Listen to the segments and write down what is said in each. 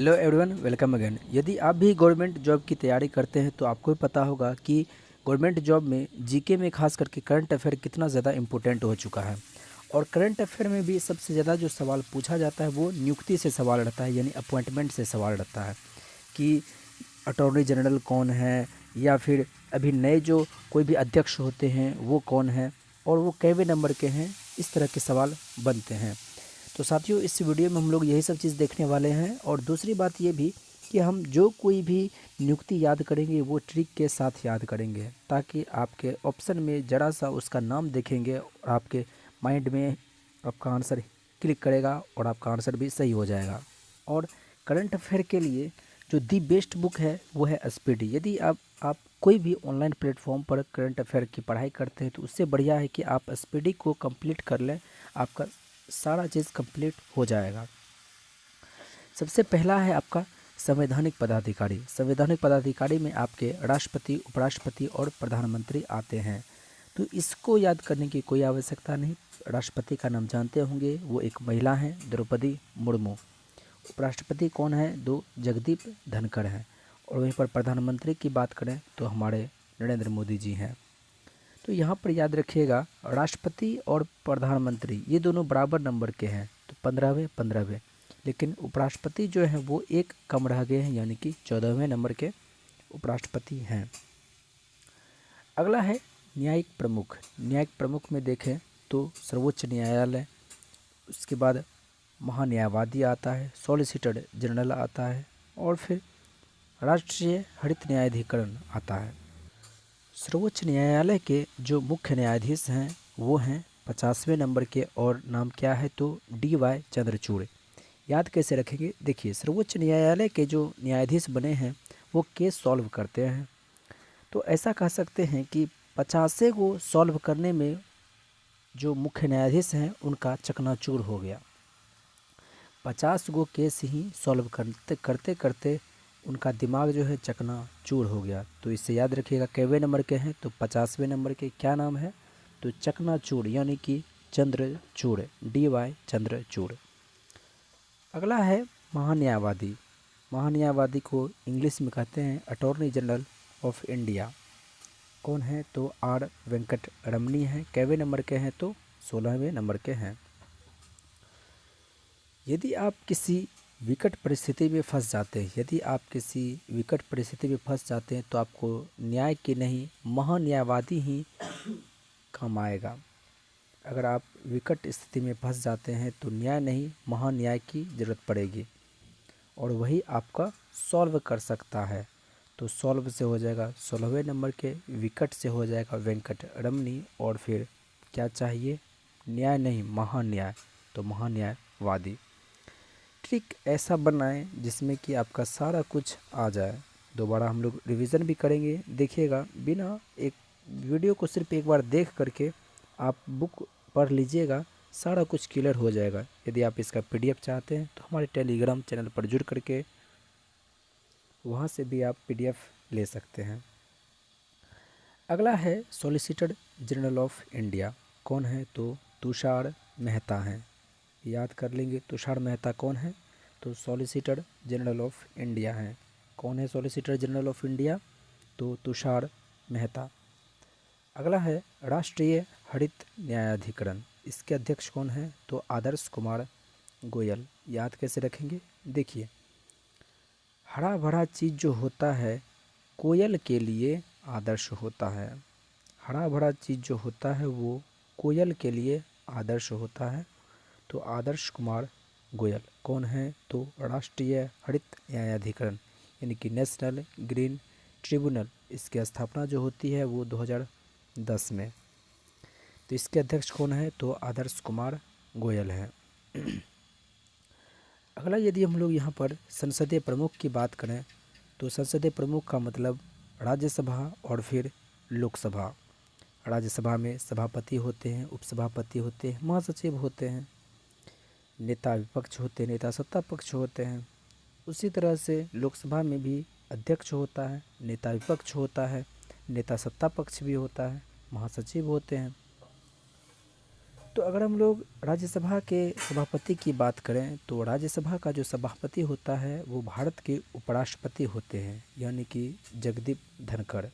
Hello everyone, welcome again. यदि आप भी गवर्नमेंट जॉब की तैयारी करते हैं तो आपको भी पता होगा कि गवर्नमेंट जॉब में जीके में खास करके करंट अफेयर कितना ज़्यादा इम्पोर्टेंट हो चुका है। और करंट अफेयर में भी सबसे ज़्यादा जो सवाल पूछा जाता है वो नियुक्ति से सवाल रहता है, यानी अपॉइंटमेंट से सवाल रहता है कि अटॉर्नी जनरल कौन है, या फिर अभी नए जो कोई भी अध्यक्ष होते हैं वो कौन है, और वो कैवे नंबर के हैं। इस तरह के सवाल बनते हैं। तो साथियों, इस वीडियो में हम लोग यही सब चीज़ देखने वाले हैं। और दूसरी बात ये भी कि हम जो कोई भी नियुक्ति याद करेंगे वो ट्रिक के साथ याद करेंगे, ताकि आपके ऑप्शन में ज़रा सा उसका नाम देखेंगे और आपके माइंड में आपका आंसर क्लिक करेगा और आपका आंसर भी सही हो जाएगा। और करंट अफेयर के लिए जो दी बेस्ट बुक है वो है एसपीडी। यदि आप कोई भी ऑनलाइन प्लेटफॉर्म पर करंट अफेयर की पढ़ाई करते हैं तो उससे बढ़िया है कि आप एसपीडी को कंप्लीट कर लें। आपका सारा चीज़ कंप्लीट हो जाएगा। सबसे पहला है आपका संवैधानिक पदाधिकारी। संवैधानिक पदाधिकारी में आपके राष्ट्रपति, उपराष्ट्रपति और प्रधानमंत्री आते हैं। तो इसको याद करने की कोई आवश्यकता नहीं। राष्ट्रपति का नाम जानते होंगे, वो एक महिला हैं, द्रौपदी मुर्मू। उपराष्ट्रपति कौन है? दो जगदीप धनखड़ हैं। और वहीं पर प्रधानमंत्री की बात करें तो हमारे नरेंद्र मोदी जी हैं। तो यहाँ पर याद रखिएगा, राष्ट्रपति और प्रधानमंत्री ये दोनों बराबर नंबर के हैं, तो 15वें 15वें। लेकिन उपराष्ट्रपति जो हैं वो एक कम रह गए हैं, यानी कि 14वें नंबर के उपराष्ट्रपति हैं। अगला है न्यायिक प्रमुख। न्यायिक प्रमुख में देखें तो सर्वोच्च न्यायालय, उसके बाद महान्यायवादी आता है, सॉलिसिटर जनरल आता है, और फिर राष्ट्रीय हरित न्यायाधिकरण आता है। सर्वोच्च न्यायालय के जो मुख्य न्यायाधीश हैं वो हैं 50वें नंबर के, और नाम क्या है? तो DY चंद्रचूड़। याद कैसे रखेंगे? देखिए, सर्वोच्च न्यायालय के जो न्यायाधीश बने हैं वो केस सॉल्व करते हैं। तो ऐसा कह सकते हैं कि 50 को सॉल्व करने में जो मुख्य न्यायाधीश हैं उनका चकनाचूर हो गया। 50 गो केस ही सॉल्व करते करते करते उनका दिमाग जो है चकनाचूर हो गया। तो इससे याद रखिएगा कैवे नंबर के हैं? तो 50वें नंबर के। क्या नाम है? तो चकनाचूर, यानी कि चंद्रचूड़, DY चंद्रचूड़। अगला है महान्यायवादी। महान्यायवादी को इंग्लिश में कहते हैं अटॉर्नी जनरल ऑफ इंडिया। कौन है? तो R वेंकट रमनी है। कैवे नंबर के हैं? तो 16वें नंबर के हैं। यदि आप किसी विकट परिस्थिति में फंस जाते हैं, यदि आप किसी विकट परिस्थिति में फंस जाते हैं तो आपको न्याय की नहीं, महान्यायवादी ही काम आएगा। अगर आप विकट स्थिति में फंस जाते हैं तो न्याय नहीं, महान्याय की ज़रूरत पड़ेगी, और वही आपका सॉल्व कर सकता है। तो सॉल्व से हो जाएगा 16वें नंबर के, विकट से हो जाएगा वेंकट रमनी, और फिर क्या चाहिए? न्याय नहीं, महान्याय, तो महान्यायवादी। ट्रिक ऐसा बनाएं जिसमें कि आपका सारा कुछ आ जाए। दोबारा हम लोग रिवीजन भी करेंगे, देखिएगा। बिना एक वीडियो को सिर्फ एक बार देख करके आप बुक पढ़ लीजिएगा, सारा कुछ क्लियर हो जाएगा। यदि आप इसका PDF चाहते हैं तो हमारे टेलीग्राम चैनल पर जुड़ करके वहाँ से भी आप PDF ले सकते हैं। अगला है सॉलिसिटर जनरल ऑफ इंडिया। कौन है? तो तुषार मेहता हैं। याद कर लेंगे तुषार मेहता कौन है? तो सॉलिसिटर जनरल ऑफ इंडिया हैं। कौन है सॉलिसिटर जनरल ऑफ इंडिया? तो तुषार मेहता। अगला है राष्ट्रीय हरित न्यायाधिकरण। इसके अध्यक्ष कौन है? तो आदर्श कुमार गोयल। याद कैसे रखेंगे? देखिए, हरा भरा चीज़ जो होता है कोयल के लिए आदर्श होता है। हरा भरा चीज़ जो होता है वो कोयल के लिए आदर्श होता है। तो आदर्श कुमार गोयल कौन है? तो राष्ट्रीय हरित न्यायाधिकरण, यानी कि नेशनल ग्रीन ट्रिब्यूनल। इसकी स्थापना जो होती है वो 2010 में। तो इसके अध्यक्ष कौन है? तो आदर्श कुमार गोयल हैं। अगला, यदि हम लोग यहाँ पर संसदीय प्रमुख की बात करें तो संसदीय प्रमुख का मतलब राज्यसभा और फिर लोकसभा। राज्यसभा में सभापति होते हैं, उपसभापति होते हैं, महासचिव होते हैं, नेता विपक्ष होते हैं, नेता सत्ता पक्ष होते हैं। उसी तरह से लोकसभा में भी अध्यक्ष होता है, नेता विपक्ष होता है, नेता सत्ता पक्ष भी होता है, महासचिव होते हैं। तो अगर हम लोग राज्यसभा के सभापति की बात करें तो राज्यसभा का जो सभापति होता है वो भारत के उपराष्ट्रपति होते हैं, यानी कि जगदीप धनखड़।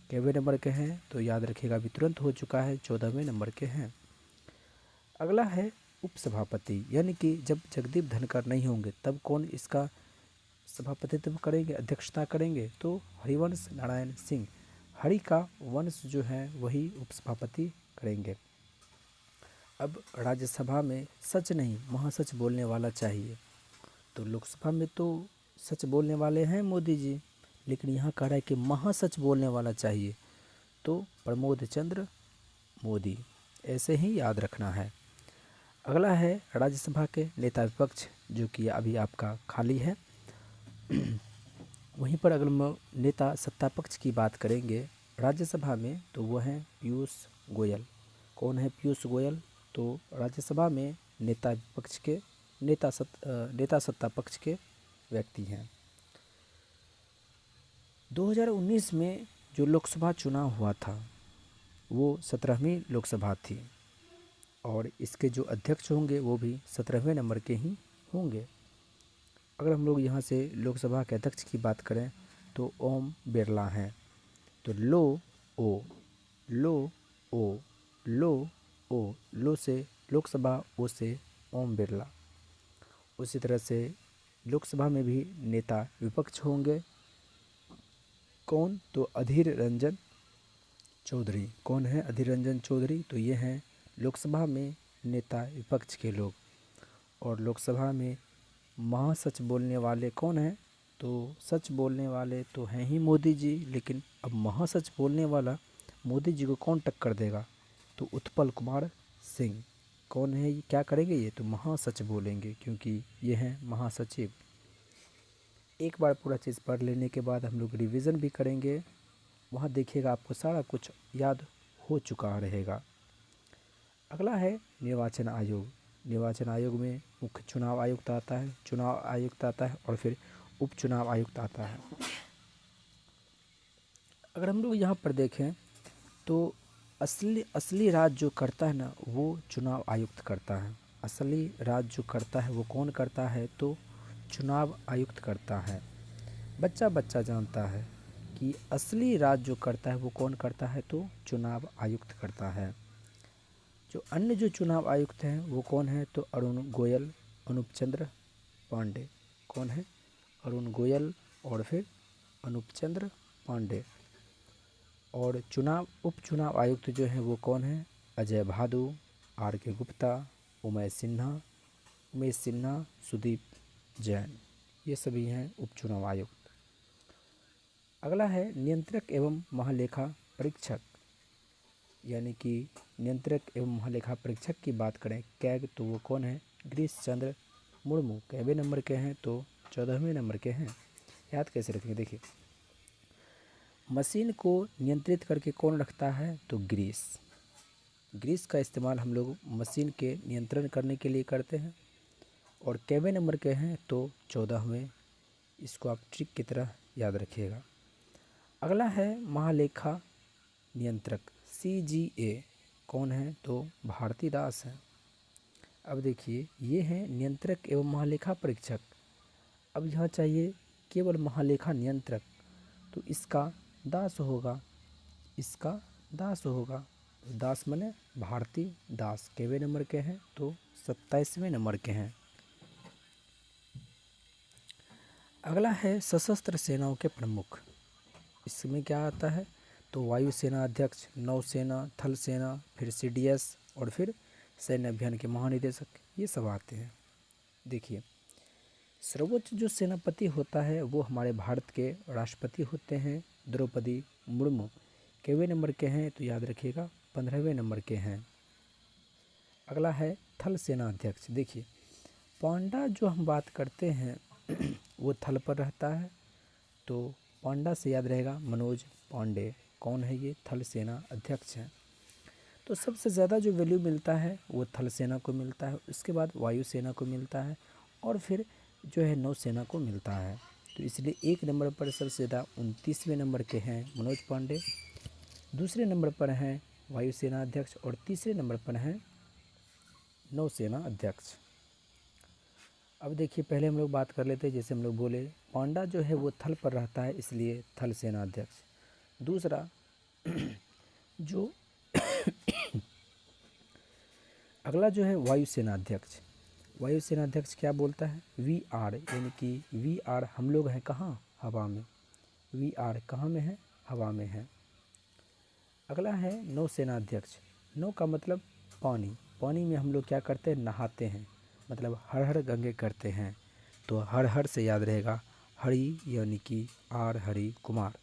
कितवें नंबर के हैं तो याद रखिएगा, अभी तुरंत हो चुका है, 14वें नंबर के हैं। अगला है उपसभापति, यानी कि जब जगदीप धनखड़ नहीं होंगे तब कौन इसका सभापतित्व करेंगे, अध्यक्षता करेंगे, तो हरिवंश नारायण सिंह, हरि का वंश जो है वही उपसभापति करेंगे। अब राज्यसभा में सच नहीं महासच बोलने वाला चाहिए, तो लोकसभा में तो सच बोलने वाले हैं मोदी जी, लेकिन यहाँ कह रहा है कि महासच बोलने वाला चाहिए, तो प्रमोद चंद्र मोदी, ऐसे ही याद रखना है। अगला है राज्यसभा के नेता विपक्ष, जो कि अभी आपका खाली है। वहीं पर अगर हम नेता सत्ता पक्ष की बात करेंगे राज्यसभा में तो वो हैं पीयूष गोयल। कौन है पीयूष गोयल? तो राज्यसभा में नेता विपक्ष के नेता सत्ता पक्ष के व्यक्ति हैं। 2019 में जो लोकसभा चुनाव हुआ था वो 17वीं लोकसभा थी, और इसके जो अध्यक्ष होंगे वो भी 17वें नंबर के ही होंगे। अगर हम लोग यहाँ से लोकसभा के अध्यक्ष की बात करें तो ओम बिरला हैं। तो लो ओ लो से लोकसभा, ओ से ओम बिरला। उसी तरह से लोकसभा में भी नेता विपक्ष होंगे। कौन? तो अधीर रंजन चौधरी। कौन है अधीर रंजन चौधरी? तो ये हैं लोकसभा में नेता विपक्ष के लोग। और लोकसभा में महासच बोलने वाले कौन हैं? तो सच बोलने वाले तो हैं ही मोदी जी, लेकिन अब महासच बोलने वाला मोदी जी को कौन टक्कर देगा? तो उत्पल कुमार सिंह। कौन है ये, क्या करेंगे ये? तो महासच बोलेंगे, क्योंकि ये हैं महासचिव। एक बार पूरा चीज़ पढ़ लेने के बाद हम लोग रिवीजन भी करेंगे, वहाँ देखिएगा आपको सारा कुछ याद हो चुका रहेगा। अगला है निर्वाचन आयोग। निर्वाचन आयोग में मुख्य चुनाव आयुक्त आता है, चुनाव आयुक्त आता है, और फिर उपचुनाव आयुक्त आता है। अगर हम लोग यहाँ पर देखें तो असली राज जो करता है ना वो चुनाव आयुक्त करता है। असली राज जो करता है वो कौन करता है? तो चुनाव आयुक्त करता है। बच्चा बच्चा जानता है कि असली राज जो करता है वो कौन करता है? तो चुनाव आयुक्त करता है। जो अन्य जो चुनाव आयुक्त हैं वो कौन है? तो अरुण गोयल, अनूप चंद्र पांडे। कौन है? अरुण गोयल और फिर अनूप चंद्र पांडे। और उपचुनाव आयुक्त जो हैं वो कौन है? अजय भादु, आर के गुप्ता, उमेश सिन्हा, सुदीप जैन, ये सभी हैं उपचुनाव आयुक्त। अगला है नियंत्रक एवं महालेखा परीक्षक, यानी कि नियंत्रक एवं महालेखा परीक्षक की बात करें कैग, तो वो कौन है? गिरीश चंद्र मुर्मू। कैवे नंबर के हैं? तो 14वें नंबर के हैं। याद कैसे रखेंगे? देखिए, मशीन को नियंत्रित करके कौन रखता है? तो ग्रीस का इस्तेमाल हम लोग मशीन के नियंत्रण करने के लिए करते हैं। और कैवे नंबर के हैं? तो 14वें। इसको आप ट्रिक की तरह याद रखिएगा। अगला है महालेखा नियंत्रक CGA। कौन है? तो भारती दास हैं। अब देखिए, ये हैं नियंत्रक एवं महालेखा परीक्षक। अब यहाँ चाहिए केवल महालेखा नियंत्रक, तो इसका दास होगा, दास मने भारती दास। केवे नंबर के हैं? तो 27वें नंबर के हैं। अगला है सशस्त्र सेनाओं के प्रमुख। इसमें क्या आता है? तो वायुसेना अध्यक्ष, नौसेना, थल सेना, फिर CDS और फिर सैन्य अभियान के महानिदेशक, ये सब आते हैं। देखिए, सर्वोच्च जो सेनापति होता है वो हमारे भारत के राष्ट्रपति होते हैं, द्रौपदी मुर्मू। केवे नंबर के हैं? तो याद रखिएगा 15वें नंबर के हैं। अगला है थल सेना अध्यक्ष। देखिए, पांडा जो हम बात करते हैं वो थल पर रहता है, तो पांडा से याद रहेगा मनोज पांडे। कौन है ये? थल सेना अध्यक्ष हैं। तो सबसे ज़्यादा जो वैल्यू मिलता है वो थल सेना को मिलता है, उसके बाद वायुसेना को मिलता है, और फिर जो है नौसेना को मिलता है। तो इसलिए एक नंबर पर सबसे ज़्यादा 29वें नंबर के हैं मनोज पांडे, दूसरे नंबर पर हैं वायुसेना अध्यक्ष, और तीसरे नंबर पर हैं नौसेना अध्यक्ष। अब देखिए, पहले हम लोग बात कर लेते हैं, जैसे हम लोग बोले पांडा जो है वो थल पर रहता है, इसलिए थल सेना अध्यक्ष। दूसरा जो अगला जो है वायुसेना अध्यक्ष। वायुसेना अध्यक्ष क्या बोलता है? वी आर, यानी कि वी आर हम लोग हैं कहाँ? हवा में। वी आर कहाँ में है? हवा में है। अगला है नौसेना अध्यक्ष। नौ का मतलब पानी। पानी में हम लोग क्या करते हैं? नहाते हैं, मतलब हर हर गंगे करते हैं। तो हर हर से याद रहेगा हरि, यानी कि आर हरि कुमार।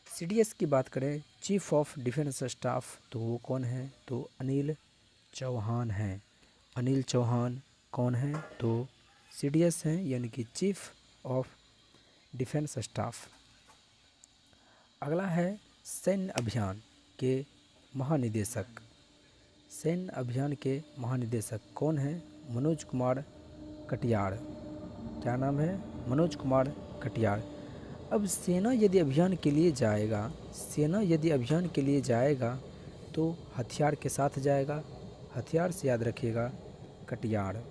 सीडीएस की बात करें, चीफ ऑफ डिफेंस स्टाफ, तो वो कौन है? तो अनिल चौहान हैं। अनिल चौहान कौन है? तो सीडीएस हैं, यानी कि चीफ ऑफ डिफेंस स्टाफ। अगला है सैन्य अभियान के महानिदेशक। सैन्य अभियान के महानिदेशक कौन है? मनोज कुमार कटियार। क्या नाम है? मनोज कुमार कटियार। अब सेना यदि अभियान के लिए जाएगा, सेना यदि अभियान के लिए जाएगा तो हथियार के साथ जाएगा। हथियार से याद रखिएगा कटियार।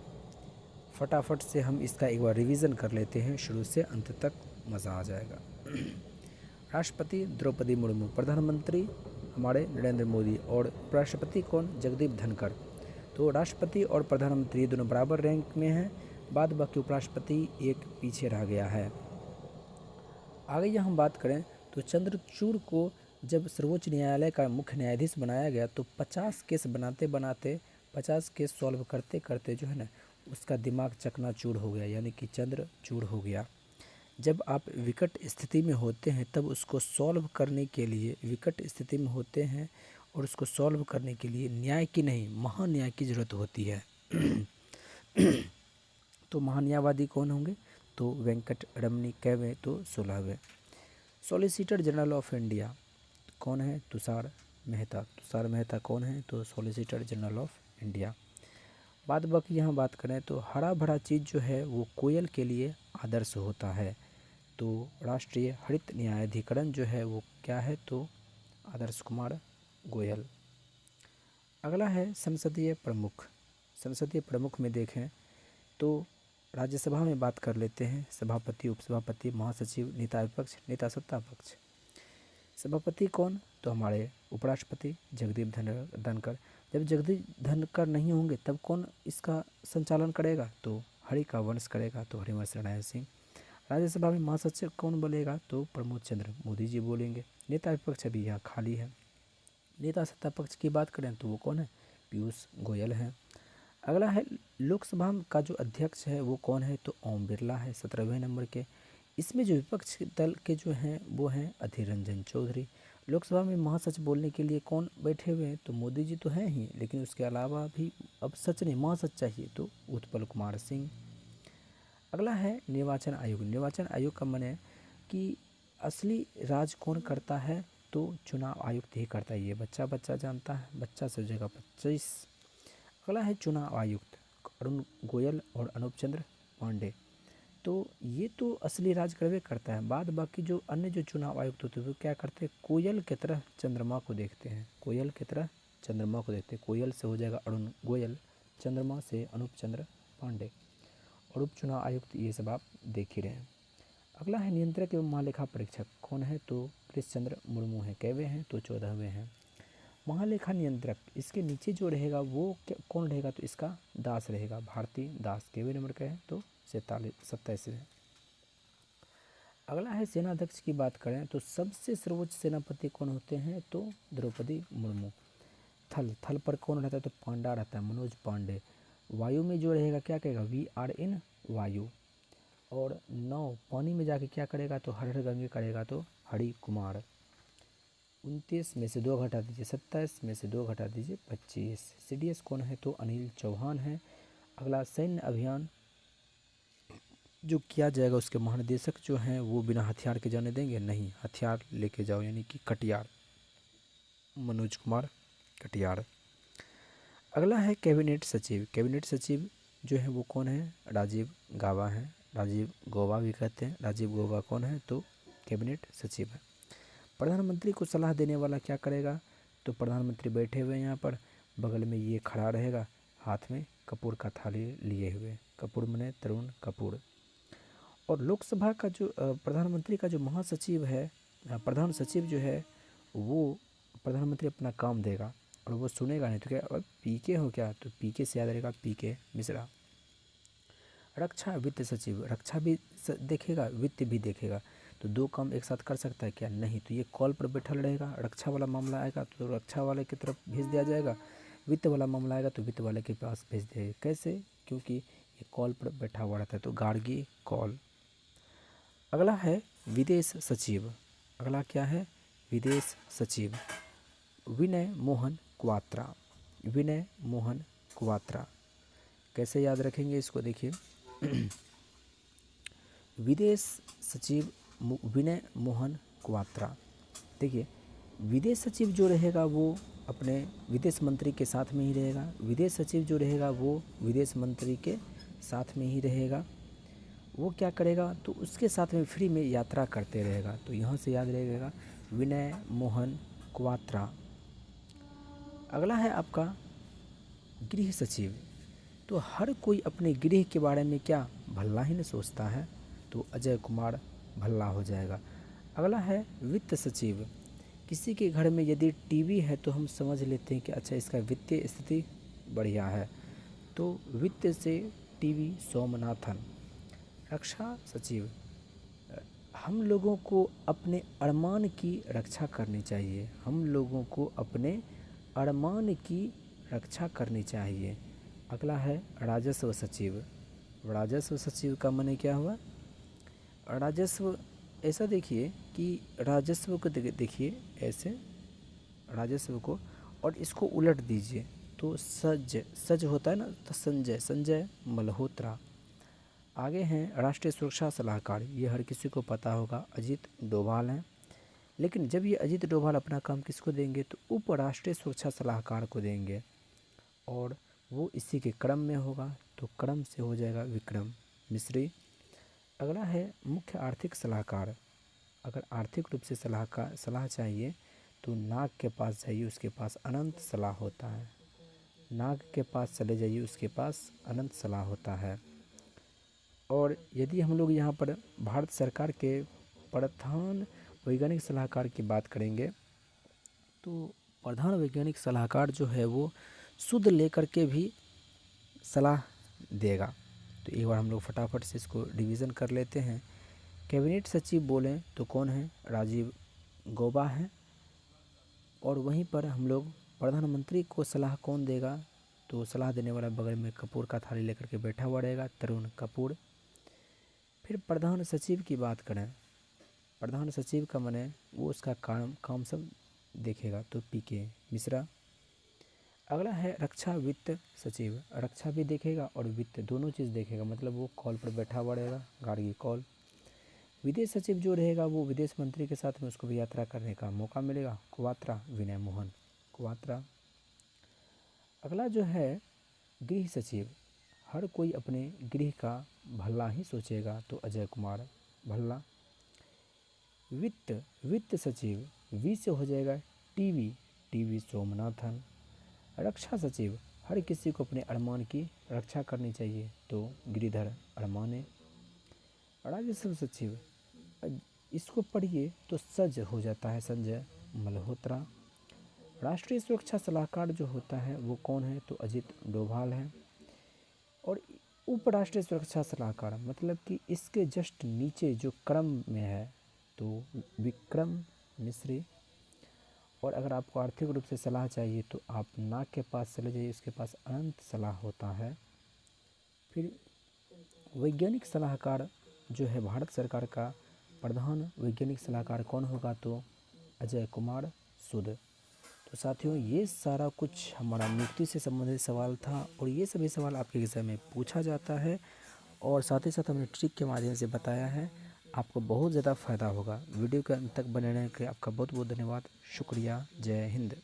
फटाफट से हम इसका एक बार रिवीजन कर लेते हैं, शुरू से अंत तक मज़ा आ जाएगा। राष्ट्रपति द्रौपदी मुर्मू, प्रधानमंत्री हमारे नरेंद्र मोदी, और उपराष्ट्रपति कौन? जगदीप धनखड़। तो राष्ट्रपति और प्रधानमंत्री दोनों बराबर रैंक में हैं, बाद बाकी उपराष्ट्रपति एक पीछे रह गया है। आगे यहाँ हम बात करें तो चंद्रचूड़ को जब सर्वोच्च न्यायालय का मुख्य न्यायाधीश बनाया गया तो 50 केस बनाते बनाते 50 केस सॉल्व करते करते जो है ना उसका दिमाग चकनाचूर हो गया, यानी कि चंद्रचूड़ हो गया। जब आप विकट स्थिति में होते हैं तब उसको सॉल्व करने के लिए, विकट स्थिति में होते हैं और उसको सॉल्व करने के लिए न्याय की नहीं महान्याय की ज़रूरत होती है। तो महान्यायवादी कौन होंगे? तो वेंकट रमनी कैवे, तो 16वें। सॉलिसिटर जनरल ऑफ इंडिया कौन है? तुषार मेहता। तुषार मेहता कौन है? तो सॉलिसिटर जनरल ऑफ इंडिया। बाद बाकी यहाँ बात करें तो हरा भरा चीज़ जो है वो कोयल के लिए आदर्श होता है। तो राष्ट्रीय हरित न्यायाधिकरण जो है वो क्या है? तो आदर्श कुमार गोयल। अगला है संसदीय प्रमुख। संसदीय प्रमुख में देखें तो राज्यसभा में बात कर लेते हैं, सभापति, उपसभापति, महासचिव, नेता विपक्ष, नेता सत्ता पक्ष। सभापति कौन? तो हमारे उपराष्ट्रपति जगदीप धनखड़। जब जगदीप धनखड़ नहीं होंगे तब कौन इसका संचालन करेगा? तो हरि का वंश करेगा, तो हरिवंश नारायण सिंह। राज्यसभा में महासचिव कौन बोलेगा? तो प्रमोद चंद्र मोदी जी बोलेंगे। नेता विपक्ष अभी यहाँ खाली है। नेता सत्ता पक्ष की बात करें तो वो कौन है? पीयूष गोयल है। अगला है लोकसभा का जो अध्यक्ष है वो कौन है? तो ओम बिरला है, 17वें नंबर के। इसमें जो विपक्ष दल के जो हैं वो हैं अधीर रंजन चौधरी। लोकसभा में महासचिव बोलने के लिए कौन बैठे हुए हैं? तो मोदी जी तो हैं ही, लेकिन उसके अलावा भी अब सच नहीं महासचिव चाहिए, तो उत्पल कुमार सिंह। अगला है निर्वाचन आयोग। निर्वाचन आयोग का मन है कि असली राज कौन करता है? तो चुनाव आयुक्त ही करता है। ये बच्चा बच्चा जानता है, बच्चा से हो जाएगा 25। अगला है चुनाव आयुक्त, अरुण गोयल और अनूप चंद्र पांडे। तो ये तो असली राज करवे करता है। बाद बाकी जो अन्य जो चुनाव आयुक्त होते हैं वो क्या करते हैं? कोयल की तरह चंद्रमा को देखते हैं, कोयल की तरह चंद्रमा को देखते हैं। कोयल से हो जाएगा अरुण गोयल, चंद्रमा से अनूप चंद्र पांडे, और उप चुनाव आयुक्त ये सब आप देख ही रहे हैं। अगला है नियंत्रक एवं महालेखा परीक्षक कौन है? तो कृष्ण चंद्र मुर्मू हैं। कैवे हैं? तो 14वें हैं। महालेखा नियंत्रक, इसके नीचे जो रहेगा वो कौन रहेगा? तो इसका दास रहेगा, भारती दास। केवे नंबर का है? तो 27वें। अगला है सेनाध्यक्ष की बात करें तो सबसे सर्वोच्च सेनापति कौन होते हैं? तो द्रौपदी मुर्मू। थल, थल पर कौन रहता है? तो पांडा रहता है, मनोज पांडे। वायु में जो रहेगा क्या कहेगा? वी आर इन वायु। और नौ पानी में जाके क्या करेगा? तो हर हर गंगे करेगा, तो हरि कुमार। 29 में से 2 घटा दीजिए 27, में से 2 घटा दीजिए 25। सीडीएस कौन है? तो अनिल चौहान है। अगला सैन्य अभियान जो किया जाएगा उसके महानिदेशक जो हैं वो बिना हथियार के जाने देंगे? नहीं, हथियार लेके जाओ, यानी कि कटियार, मनोज कुमार कटियार। अगला है कैबिनेट सचिव। कैबिनेट सचिव जो है वो कौन है? राजीव गाबा है, राजीव गौबा भी कहते हैं। राजीव गौबा कौन है? तो कैबिनेट सचिव है। प्रधानमंत्री को सलाह देने वाला क्या करेगा? तो प्रधानमंत्री बैठे हुए हैं यहाँ पर, बगल में ये खड़ा रहेगा, हाथ में कपूर का थाली लिए हुए। कपूर माने तरुण कपूर। और लोकसभा का जो प्रधानमंत्री का जो महासचिव है, प्रधान सचिव जो है, वो प्रधानमंत्री अपना काम देगा और वो सुनेगा नहीं तो क्या, अब पीके हो क्या, तो पीके से याद रहेगा पीके मिश्रा। रक्षा वित्त सचिव, रक्षा भी देखेगा, वित्त भी देखेगा। तो दो काम एक साथ कर सकता है क्या, नहीं। तो ये कॉल पर बैठल रहेगा, रक्षा वाला मामला आएगा तो रक्षा वाले की तरफ भेज दिया जाएगा, वित्त वाला मामला आएगा तो वित्त वाले के पास भेज दिया। कैसे, क्योंकि ये कॉल पर बैठा हुआ रहता है, तो गार्गी कॉल। अगला है विदेश सचिव। अगला क्या है, विदेश सचिव, विनय मोहन क्वात्रा। विनय मोहन क्वात्रा, कैसे याद रखेंगे इसको, देखिए विदेश सचिव विनय मोहन क्वात्रा। देखिए विदेश सचिव जो रहेगा वो अपने विदेश मंत्री के साथ में ही रहेगा। विदेश सचिव जो रहेगा वो विदेश मंत्री के साथ में ही रहेगा। वो क्या करेगा, तो उसके साथ में फ्री में यात्रा करते रहेगा। तो यहाँ से याद रहेगा विनय मोहन क्वात्रा। अगला है आपका गृह सचिव। तो हर कोई अपने गृह के बारे में क्या भला ही नहीं सोचता है, तो अजय कुमार भल्ला हो जाएगा। अगला है वित्त सचिव। किसी के घर में यदि टीवी है तो हम समझ लेते हैं कि अच्छा इसका वित्तीय स्थिति बढ़िया है, तो वित्त से टीवी सोमनाथन। रक्षा सचिव, हम लोगों को अपने अरमान की रक्षा करनी चाहिए। हम लोगों को अपने अरमान की रक्षा करनी चाहिए। अगला है राजस्व सचिव। राजस्व सचिव का माने क्या हुआ, राजस्व, ऐसा देखिए कि राजस्व को देखिए ऐसे राजस्व को, और इसको उलट दीजिए तो सज, सज होता है ना, तो संजय, संजय मल्होत्रा। आगे हैं राष्ट्रीय सुरक्षा सलाहकार। ये हर किसी को पता होगा, अजीत डोभाल हैं। लेकिन जब ये अजीत डोभाल अपना काम किसको देंगे, तो उप राष्ट्रीय सुरक्षा सलाहकार को देंगे, और वो इसी के क्रम में होगा, तो क्रम से हो जाएगा विक्रम मिश्री। अगला है मुख्य आर्थिक सलाहकार। अगर आर्थिक रूप से सलाह चाहिए तो नाग के पास जाइए, उसके पास अनंत सलाह होता है। नाग के पास चले जाइए, उसके पास अनंत सलाह होता है। और यदि हम लोग यहाँ पर भारत सरकार के प्रधान वैज्ञानिक सलाहकार की बात करेंगे, तो प्रधान वैज्ञानिक सलाहकार जो है वो शुद्ध लेकर के भी सलाह देगा। तो एक बार हम लोग फटाफट से इसको डिवीज़न कर लेते हैं। कैबिनेट सचिव बोलें तो कौन है, राजीव गौबा है। और वहीं पर हम लोग प्रधानमंत्री को सलाह कौन देगा, तो सलाह देने वाला बगल में कपूर का थाली लेकर के बैठा हुआ रहेगा, तरुण कपूर। फिर प्रधान सचिव की बात करें, प्रधान सचिव का माने वो उसका काम सब देखेगा, तो पीके मिश्रा। अगला है रक्षा वित्त सचिव। रक्षा भी देखेगा और वित्त दोनों चीज़ देखेगा, मतलब वो कॉल पर बैठा हुआ रहेगा, गार्गी कॉल। विदेश सचिव जो रहेगा वो विदेश मंत्री के साथ में उसको भी यात्रा करने का मौका मिलेगा, क्वात्रा विनय मोहन क्वात्रा। अगला जो है गृह सचिव। हर कोई अपने गृह का भला ही सोचेगा, तो अजय कुमार भल्ला। वित्त सचिव, वी से हो जाएगा टीवी, टीवी सोमनाथन। रक्षा सचिव, हर किसी को अपने अरमान की रक्षा करनी चाहिए, तो गिरिधर अरमाने। राजस्व सचिव, इसको पढ़िए तो सज हो जाता है, संजय मल्होत्रा। राष्ट्रीय सुरक्षा सलाहकार जो होता है वो कौन है, तो अजीत डोभाल है। और उप राष्ट्रीय सुरक्षा सलाहकार मतलब कि इसके जस्ट नीचे जो क्रम में है, तो विक्रम मिश्री। और अगर आपको आर्थिक रूप से सलाह चाहिए तो आप नाग के पास चले जाइए, उसके पास अनंत सलाह होता है। फिर वैज्ञानिक सलाहकार जो है भारत सरकार का प्रधान वैज्ञानिक सलाहकार कौन होगा, तो अजय कुमार सुद। तो साथियों ये सारा कुछ हमारा नियुक्ति से संबंधित सवाल था, और ये सभी सवाल आपके एग्जाम में पूछा जाता है, और साथ ही साथ हमने ट्रिक के माध्यम से बताया है। आपको बहुत ज़्यादा फ़ायदा होगा। वीडियो के अंत तक बने रहने के आपका बहुत बहुत धन्यवाद, शुक्रिया, जय हिंद।